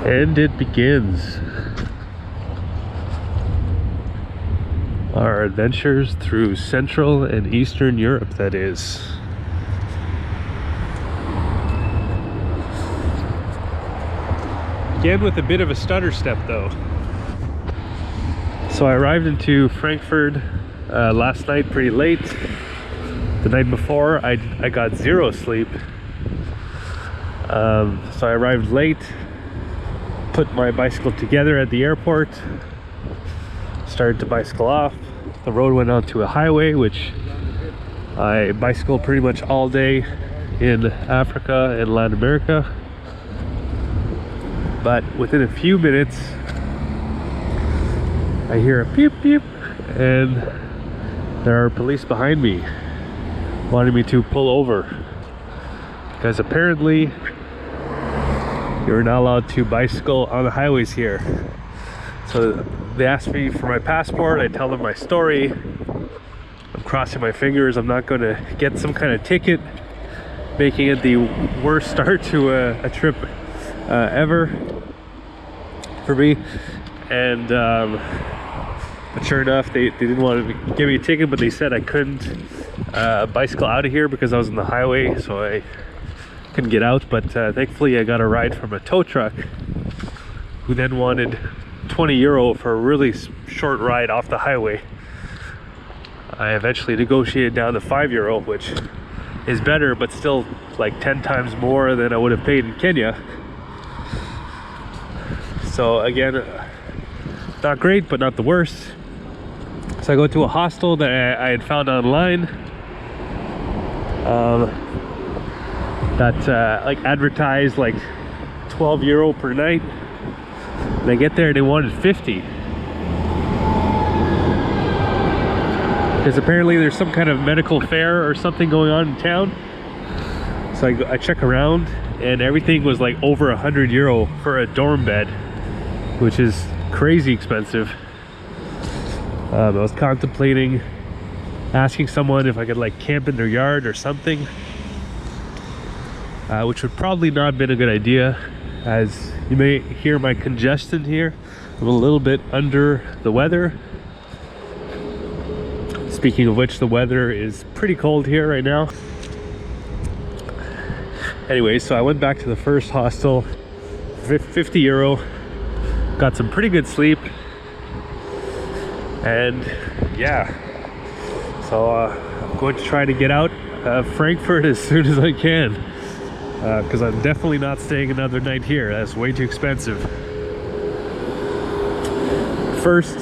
And it begins. Our adventures through Central and Eastern Europe, that is. Again with a bit of a stutter step though. So I arrived into Frankfurt last night pretty late. The night before I got zero sleep. So I arrived late, put my bicycle together at the airport, started to bicycle off. The road went onto a highway, which I bicycled pretty much all day in Africa and Latin America. But within a few minutes, I hear a beep beep, and there are police behind me wanting me to pull over, because apparently you're not allowed to bicycle on the highways here. So they asked me for my passport. I tell them my story. I'm crossing my fingers I'm not going to get some kind of ticket, making it the worst start to a trip ever for me. And but sure enough, they didn't want to give me a ticket, but they said I couldn't bicycle out of here because I was on the highway, so I couldn't get out. But thankfully I got a ride from a tow truck, who then wanted 20 euro for a really short ride off the highway. I eventually negotiated down to 5 euro, which is better, but still like 10 times more than I would have paid in Kenya. So again, not great, but not the worst. So I go to a hostel that I had found online that like advertised like 12 euro per night. And I get there and they wanted 50. Because apparently there's some kind of medical fair or something going on in town. So I check around and everything was like over 100 euro for a dorm bed, which is crazy expensive. I was contemplating asking someone if I could like camp in their yard or something, which would probably not have been a good idea, as you may hear my congestion here. I'm a little bit under the weather. Speaking of which, the weather is pretty cold here right now. Anyway, so I went back to the first hostel, 50 euro, got some pretty good sleep, and yeah, so I'm going to try to get out of Frankfurt as soon as I can, because I'm definitely not staying another night here. That's way too expensive. First,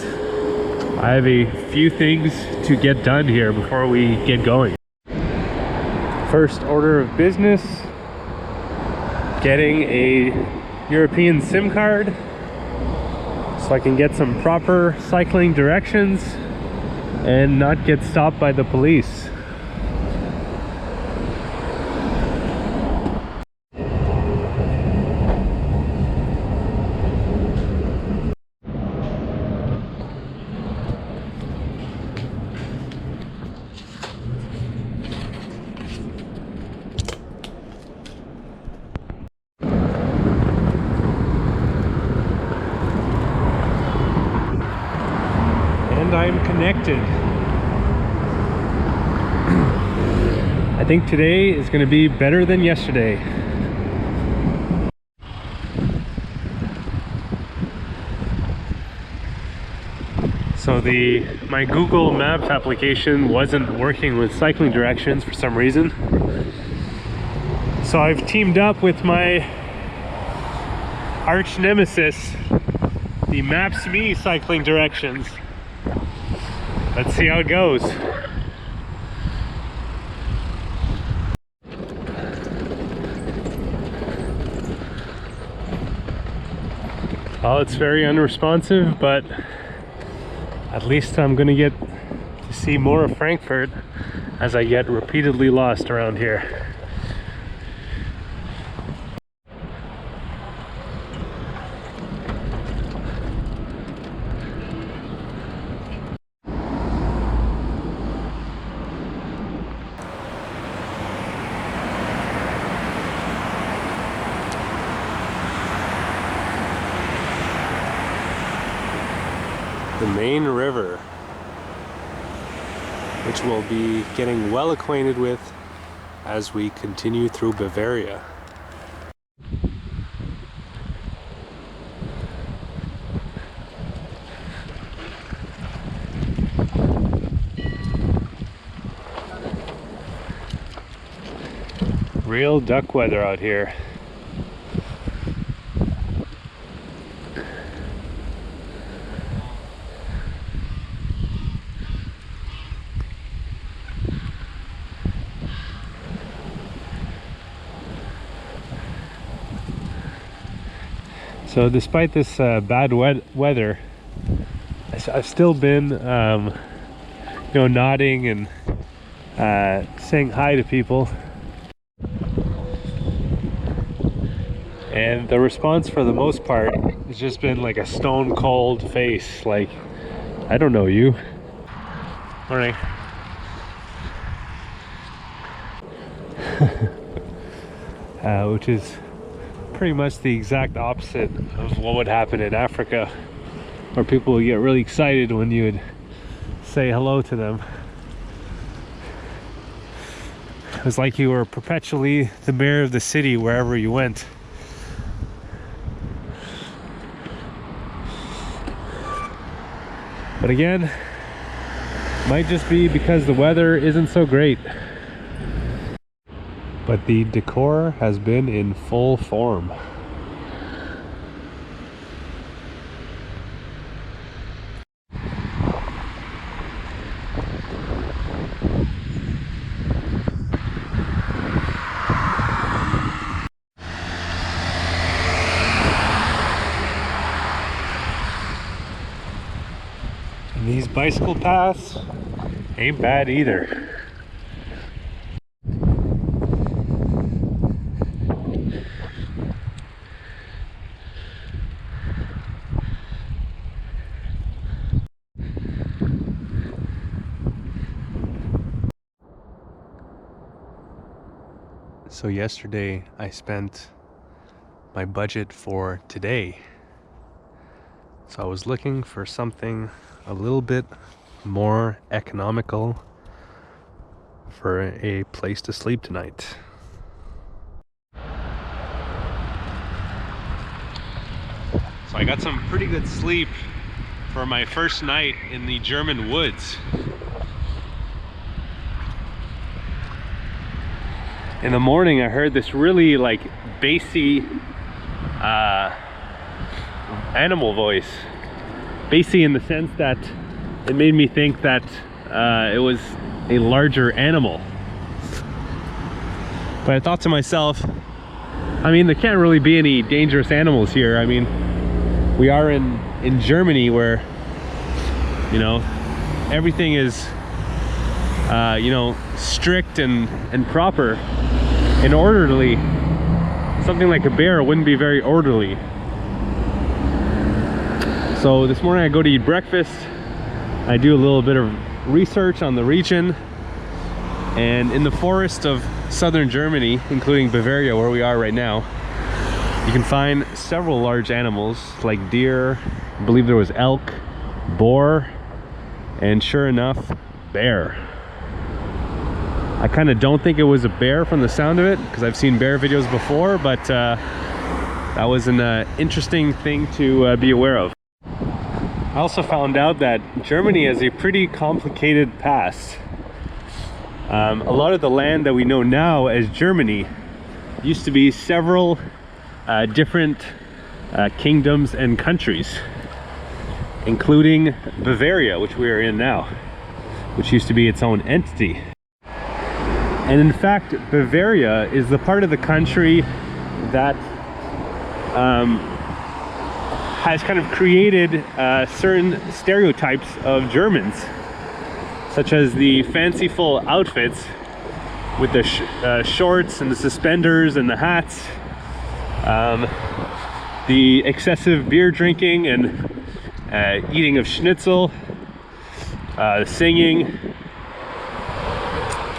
I have a few things to get done here before we get going. First order of business, getting a European SIM card so I can get some proper cycling directions and not get stopped by the police. I'm connected. I think today is going to be better than yesterday. So my Google Maps application wasn't working with cycling directions for some reason. So I've teamed up with my arch nemesis, the Maps.me cycling directions. Let's see how it goes. Well, it's very unresponsive, but at least I'm gonna get to see more of Frankfurt as I get repeatedly lost around here. the main river, which we'll be getting well acquainted with as we continue through Bavaria. Real duck weather out here. So despite this bad weather, I've still been nodding and saying hi to people. And the response for the most part has just been like a stone cold face, like, I don't know you. Morning. Which is pretty much the exact opposite of what would happen in Africa, where people would get really excited when you would say hello to them. It was like you were perpetually the mayor of the city wherever you went. But again, might just be because the weather isn't so great. But the decor has been in full form. And these bicycle paths ain't bad either. So yesterday I spent my budget for today. So I was looking for something a little bit more economical for a place to sleep tonight. So I got some pretty good sleep for my first night in the German woods. In the morning I heard this really like bassy animal voice. Bassy in the sense that it made me think that it was a larger animal. But I thought to myself, I mean, there can't really be any dangerous animals here. I mean, we are in Germany where, you know, everything is strict and proper and orderly. Something like a bear wouldn't be very orderly. So this morning I go to eat breakfast. I do a little bit of research on the region, and in the forest of southern Germany, including Bavaria where we are right now, you can find several large animals like deer. I believe there was elk, boar, and sure enough, bear. I kind of don't think it was a bear from the sound of it, because I've seen bear videos before, but that was an interesting thing to be aware of. I also found out that Germany has a pretty complicated past. A lot of the land that we know now as Germany used to be several different kingdoms and countries, including Bavaria, which we are in now, which used to be its own entity. And in fact, Bavaria is the part of the country that has kind of created certain stereotypes of Germans, such as the fanciful outfits with the shorts and the suspenders and the hats, the excessive beer drinking and eating of schnitzel, singing,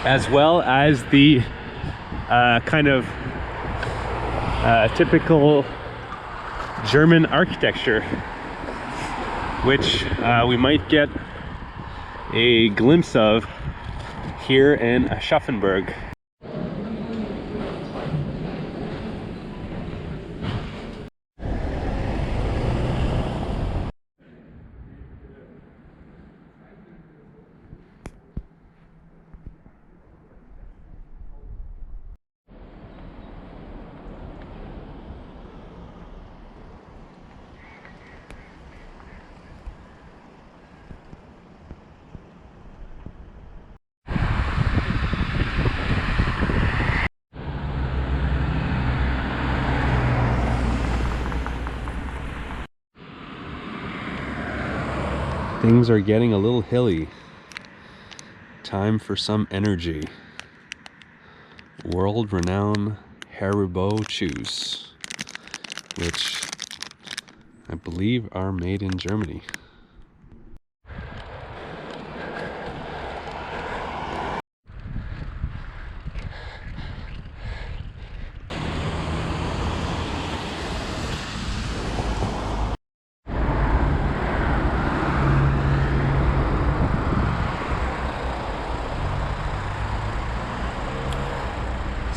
as well as the kind of typical German architecture. which we might get a glimpse of here in Aschaffenburg. Things are getting a little hilly. Time for some energy. World-renowned Haribo chews, which I believe are made in Germany.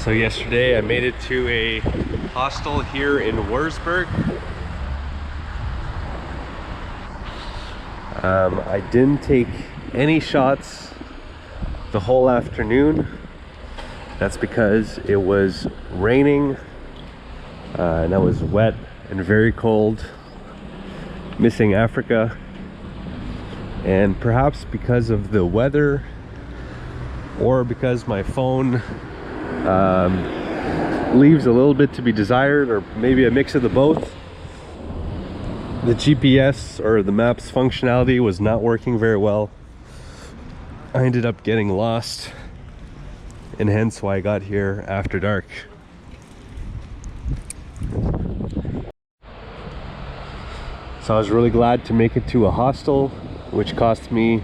So yesterday I made it to a hostel here in Würzburg. I didn't take any shots the whole afternoon. That's because it was raining and I was wet and very cold, missing Africa, and perhaps because of the weather or because my phone leaves a little bit to be desired, or maybe a mix of the both. The GPS or the maps functionality was not working very well. I ended up getting lost, and hence why I got here after dark. So I was really glad to make it to a hostel, which cost me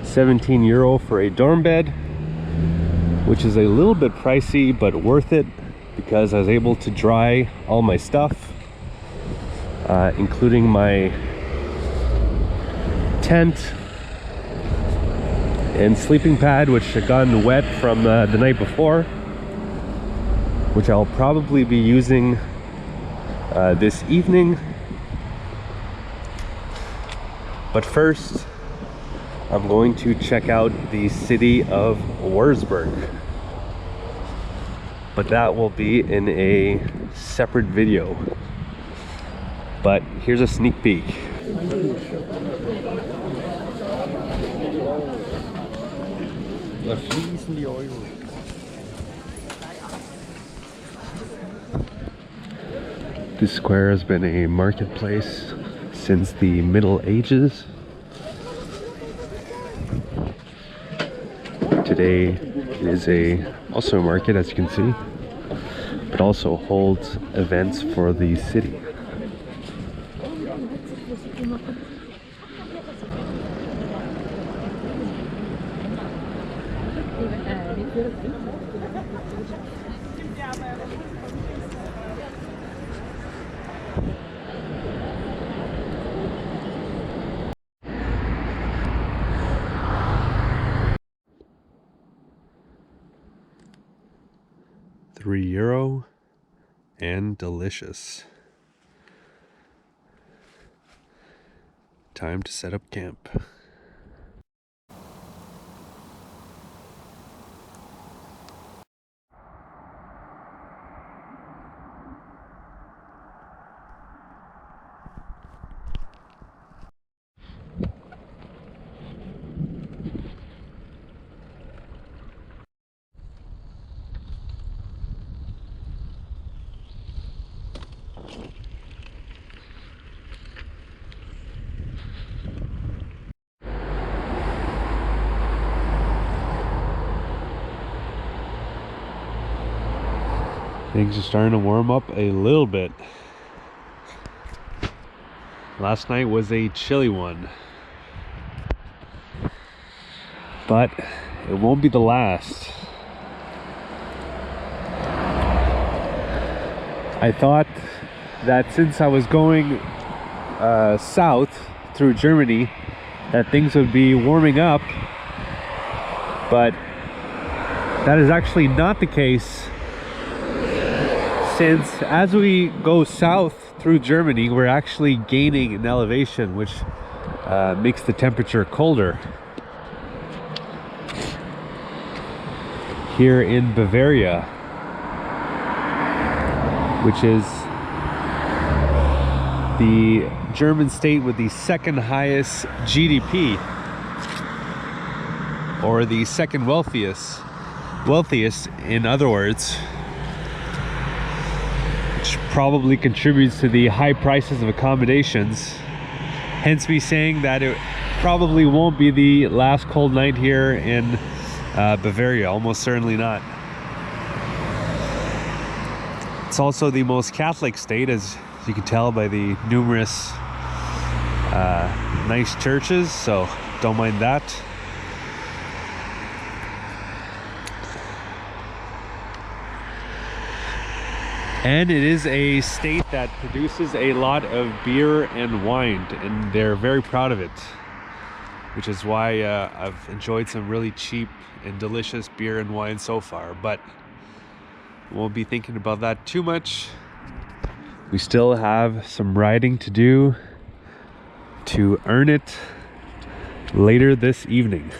17 euro for a dorm bed, which is a little bit pricey but worth it because I was able to dry all my stuff, including my tent and sleeping pad, which had gotten wet from the night before, which I'll probably be using this evening. But first, I'm going to check out the city of Würzburg, but that will be in a separate video. But here's a sneak peek. This square has been a marketplace since the Middle Ages. Today it is also a market, as you can see, but also holds events for the city. €3 and delicious. Time to set up camp. Things are starting to warm up a little bit. Last night was a chilly one, but it won't be the last. I thought that since I was going south through Germany that things would be warming up, but that is actually not the case, since as we go south through Germany, we're actually gaining in elevation, which makes the temperature colder. Here in Bavaria, which is the German state with the second highest GDP, or the second wealthiest in other words, which probably contributes to the high prices of accommodations, hence me saying that it probably won't be the last cold night here in Bavaria, almost certainly not. It's also the most Catholic state, as you can tell by the numerous nice churches, so don't mind that. And it is a state that produces a lot of beer and wine, and they're very proud of it, which is why I've enjoyed some really cheap and delicious beer and wine so far, but won't be thinking about that too much. We still have some riding to do to earn it later this evening.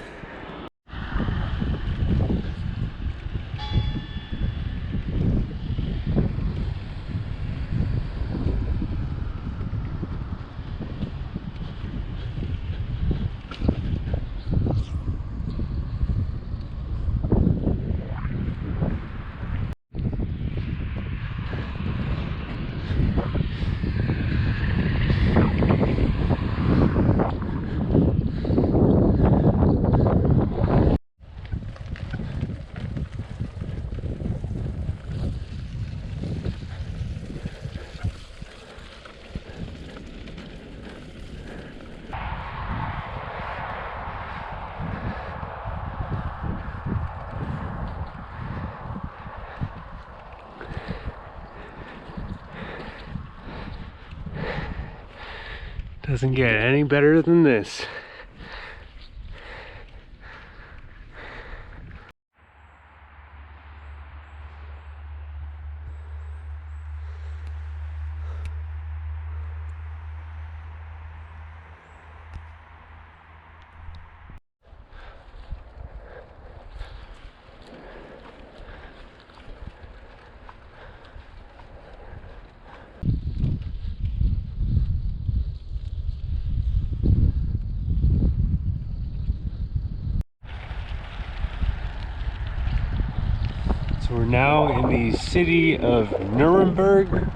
Doesn't get any better than this. We're now in the city of Nuremberg,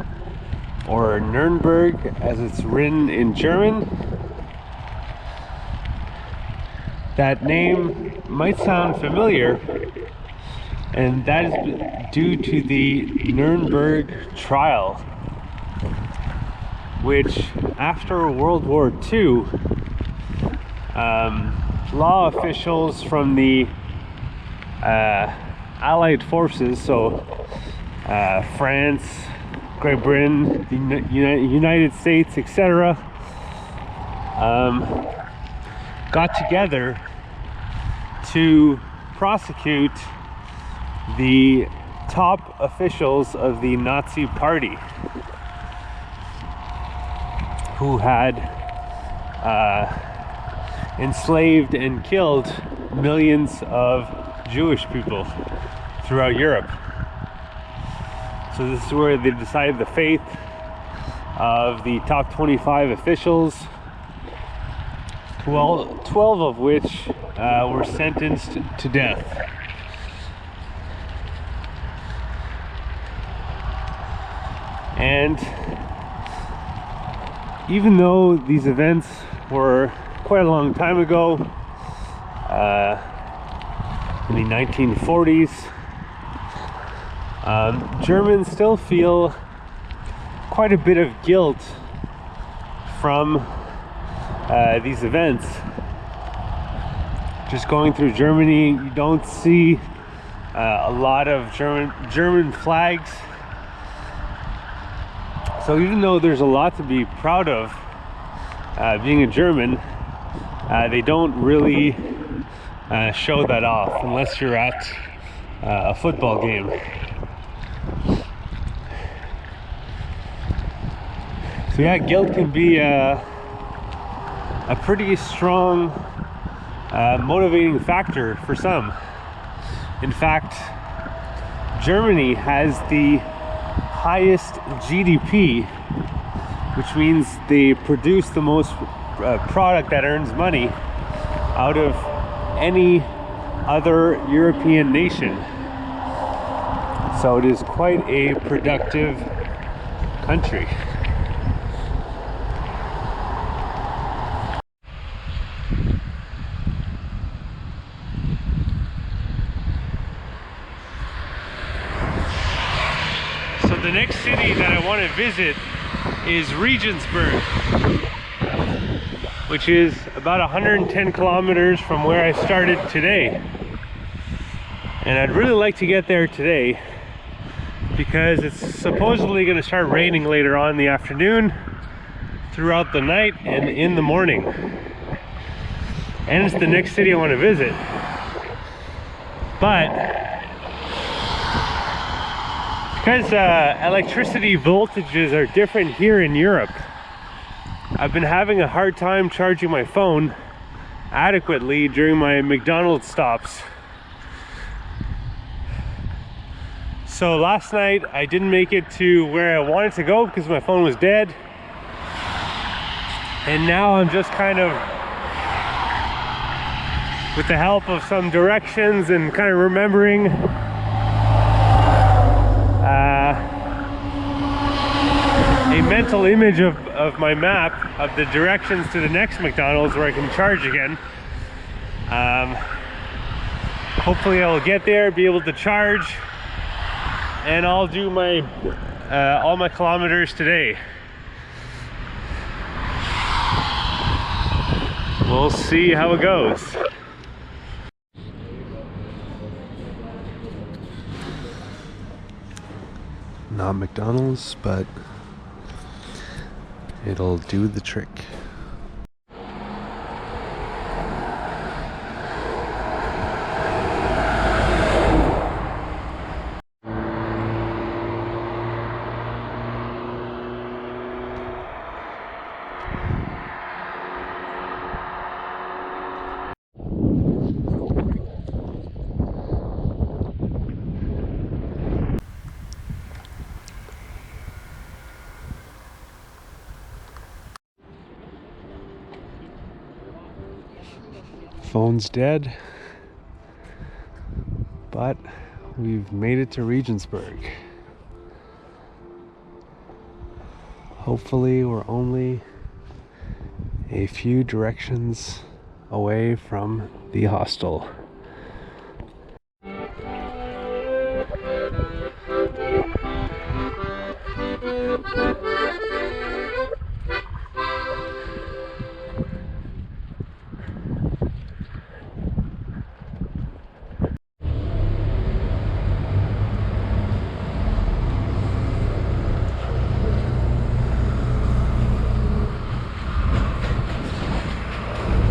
or Nuremberg as it's written in German. That name might sound familiar, and that is due to the Nuremberg trial, which after World War II, law officials from the Allied forces, so France, Great Britain, the United States, etc., got together to prosecute the top officials of the Nazi Party, who had enslaved and killed millions of Jewish people throughout Europe. So this is where they decided the fate of the top 25 officials, 12 of which were sentenced to death. And even though these events were quite a long time ago, in the 1940s, Germans still feel quite a bit of guilt from these events. Just going through Germany, you don't see a lot of German flags. So even though there's a lot to be proud of being a German, they don't really show that off unless you're at a football game. So yeah, guilt can be a pretty strong motivating factor for some. In fact, Germany has the highest GDP, which means they produce the most product that earns money out of any other European nation. So it is quite a productive country. So the next city that I want to visit is Regensburg, which is about 110 kilometers from where I started today. And I'd really like to get there today because it's supposedly going to start raining later on in the afternoon, throughout the night, and in the morning. And it's the next city I want to visit. But because electricity voltages are different here in Europe, I've been having a hard time charging my phone adequately during my McDonald's stops. So last night I didn't make it to where I wanted to go because my phone was dead. And now I'm just kind of, with the help of some directions and kind of remembering a mental image of my map of the directions to the next McDonald's where I can charge again. Hopefully I will get there, be able to charge, and I'll do my all my kilometers today. We'll see how it goes. Not McDonald's, but it'll do the trick. Phone's dead, but we've made it to Regensburg. Hopefully we're only a few directions away from the hostel.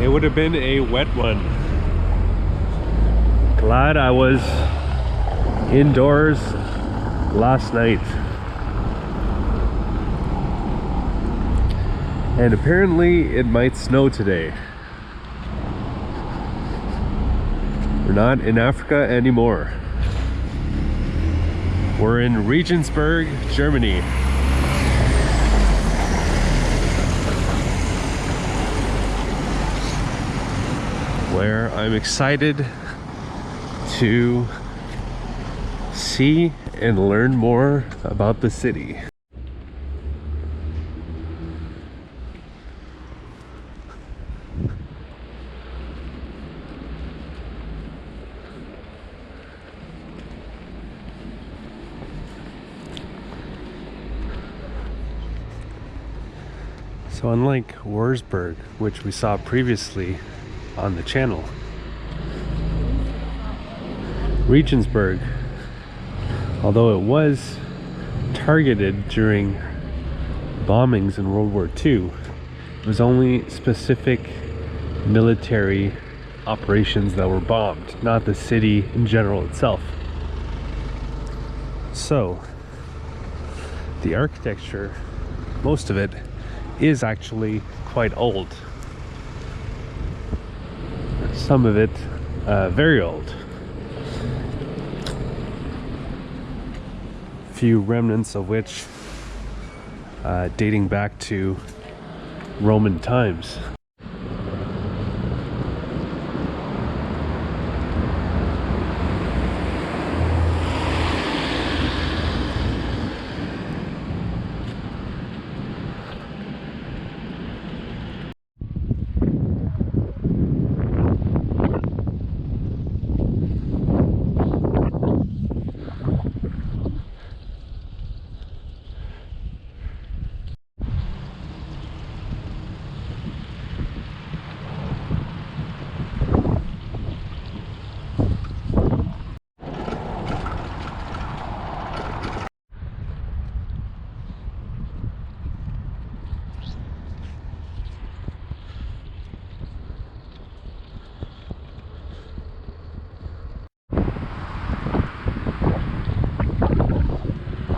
It would have been a wet one. Glad I was indoors last night. And apparently it might snow today. We're not in Africa anymore. We're in Regensburg, Germany. Where I'm excited to see and learn more about the city. So unlike Würzburg, which we saw previously on the channel, Regensburg, although it was targeted during bombings in World War II, It was only specific military operations that were bombed, not the city in general itself. So the architecture, most of it, is actually quite old. Some of it very old. Few remnants of which dating back to Roman times.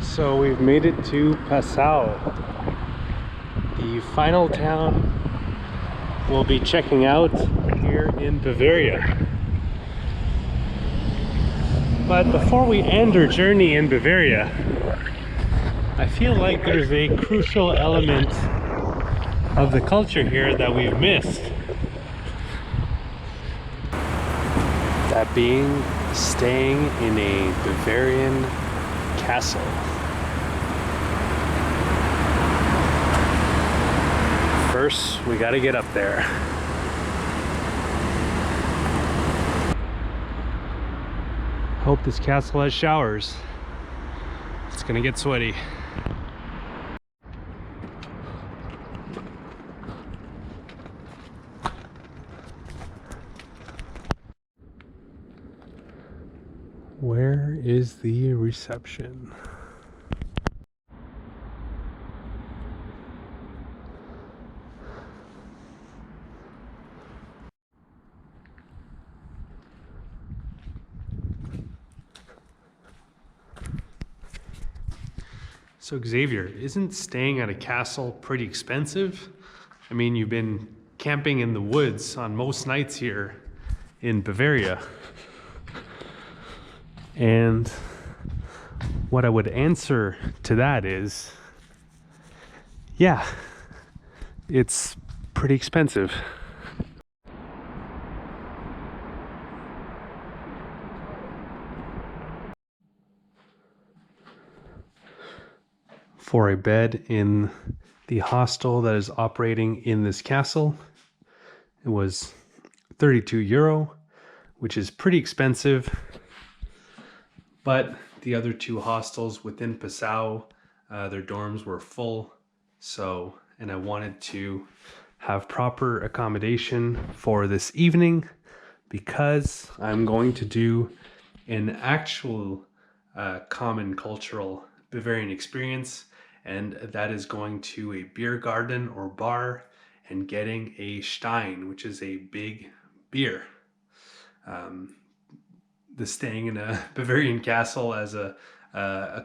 So we've made it to Passau, the final town we'll be checking out here in Bavaria. But before we end our journey in Bavaria, I feel like there's a crucial element of the culture here that we've missed. That being staying in a Bavarian castle. First, we gotta get up there. Hope this castle has showers. It's gonna get sweaty. Where is the reception? So Xavier, isn't staying at a castle pretty expensive? I mean, you've been camping in the woods on most nights here in Bavaria. And what I would answer to that is, yeah, it's pretty expensive. For a bed in the hostel that is operating in this castle, it was €32, which is pretty expensive. But the other two hostels within Passau, their dorms were full. So, and I wanted to have proper accommodation for this evening because I'm going to do an actual common cultural Bavarian experience, and that is going to a beer garden or bar and getting a Stein, which is a big beer. The staying in a Bavarian castle as a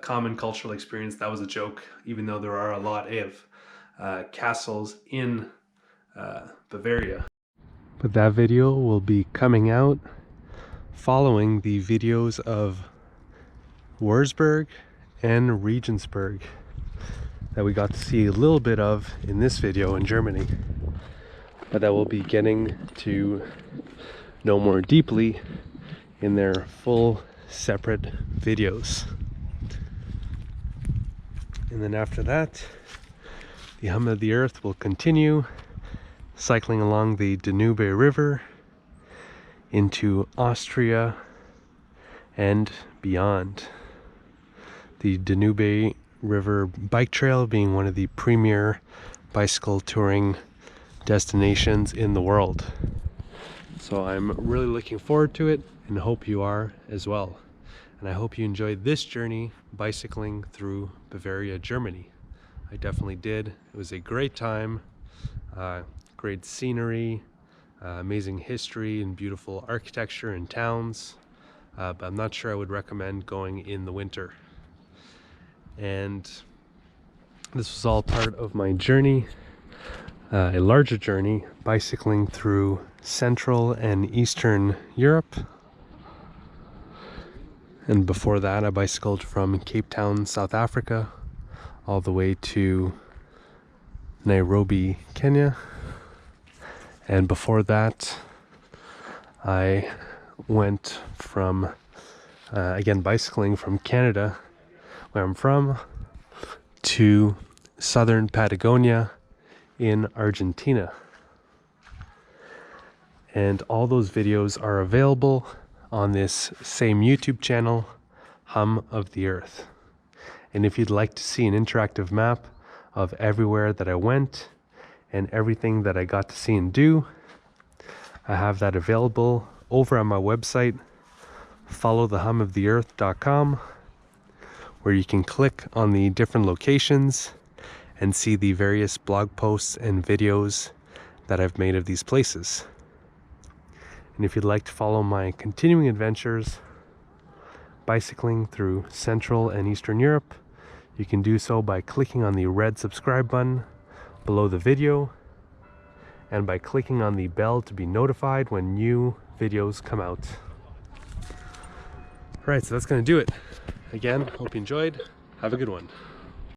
common cultural experience, that was a joke, even though there are a lot of castles in Bavaria. But that video will be coming out following the videos of Würzburg and Regensburg that we got to see a little bit of in this video in Germany, but that we'll be getting to know more deeply in their full separate videos. And then after that, the hum of the earth will continue cycling along the Danube River into Austria and beyond. The Danube River bike trail being one of the premier bicycle touring destinations in the world. So I'm really looking forward to it and hope you are as well. And I hope you enjoyed this journey bicycling through Bavaria, Germany. I definitely did. It was a great time. Great scenery, amazing history and beautiful architecture and towns, but I'm not sure I would recommend going in the winter. And this was all part of my journey, a larger journey, bicycling through Central and Eastern Europe. And before that, I bicycled from Cape Town, South Africa, all the way to Nairobi, Kenya. And before that, I went from, again, bicycling from Canada, where I'm from, to southern Patagonia in Argentina. And all those videos are available on this same YouTube channel, Hum of the Earth. And if you'd like to see an interactive map of everywhere that I went and everything that I got to see and do, I have that available over on my website, followthehumoftheearth.com, where you can click on the different locations and see the various blog posts and videos that I've made of these places. And if you'd like to follow my continuing adventures bicycling through Central and Eastern Europe, you can do so by clicking on the red subscribe button below the video and by clicking on the bell to be notified when new videos come out. Alright, so that's going to do it. Again, hope you enjoyed. Have a good one.